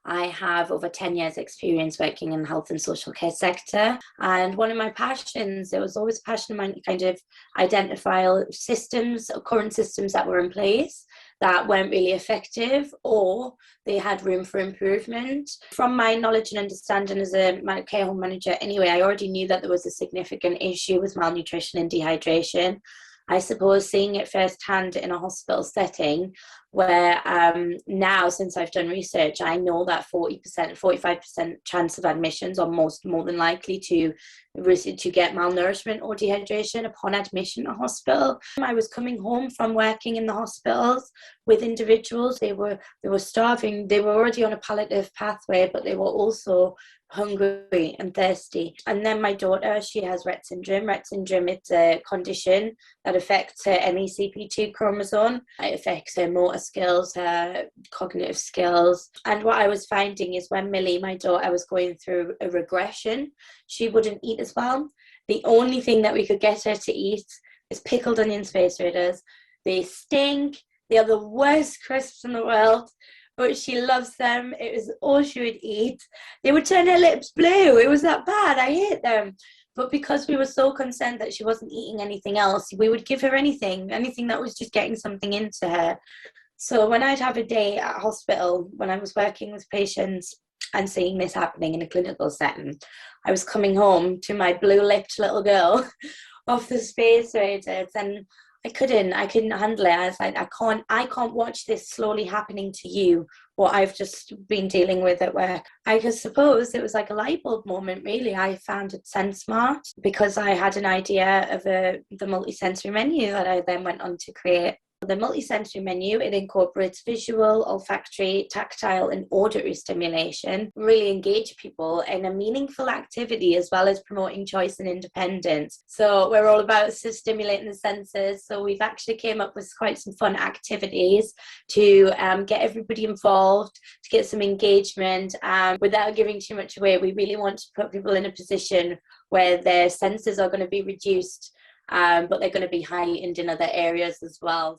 I have over 10 years experience working in the health and social care sector. And one of my passions, it was always a passion of mine to kind of identify systems, current systems that were in place that weren't really effective or they had room for improvement. From my knowledge and understanding as a care home manager anyway, I already knew that there was a significant issue with malnutrition and dehydration. I suppose seeing it firsthand in a hospital setting where now, since I've done research, I know that 40%, 45% chance of admissions are more than likely to get malnourishment or dehydration upon admission to hospital. I was coming home from working in the hospitals with individuals. They were starving. They were already on a palliative pathway, but they were also hungry and thirsty. And then my daughter, she has Rett syndrome. Rett syndrome, it's a condition that affects her MECP2 chromosome. It affects her motor skills, her cognitive skills. And what I was finding is when Millie, my daughter, was going through a regression, she wouldn't eat as well. The only thing that we could get her to eat is pickled onion Space Raiders. They stink. They are the worst crisps in the world, but she loves them. It was all she would eat. They would turn her lips blue. It was that bad. I hate them. But because we were so concerned that she wasn't eating anything else, we would give her anything that was just getting something into her. So when I'd have a day at hospital, when I was working with patients and seeing this happening in a clinical setting, I was coming home to my blue-lipped little girl off the Space Raiders, and I couldn't handle it. I was like, I can't watch this slowly happening to you, what I've just been dealing with at work. I just suppose it was like a light bulb moment, really. I founded Sensmart because I had an idea of the multi-sensory menu that I then went on to create. The multi-sensory menu, it incorporates visual, olfactory, tactile and auditory stimulation, really engage people in a meaningful activity as well as promoting choice and independence. So we're all about stimulating the senses. So we've actually came up with quite some fun activities to get everybody involved, to get some engagement without giving too much away. We really want to put people in a position where their senses are going to be reduced, but they're going to be heightened in other areas as well.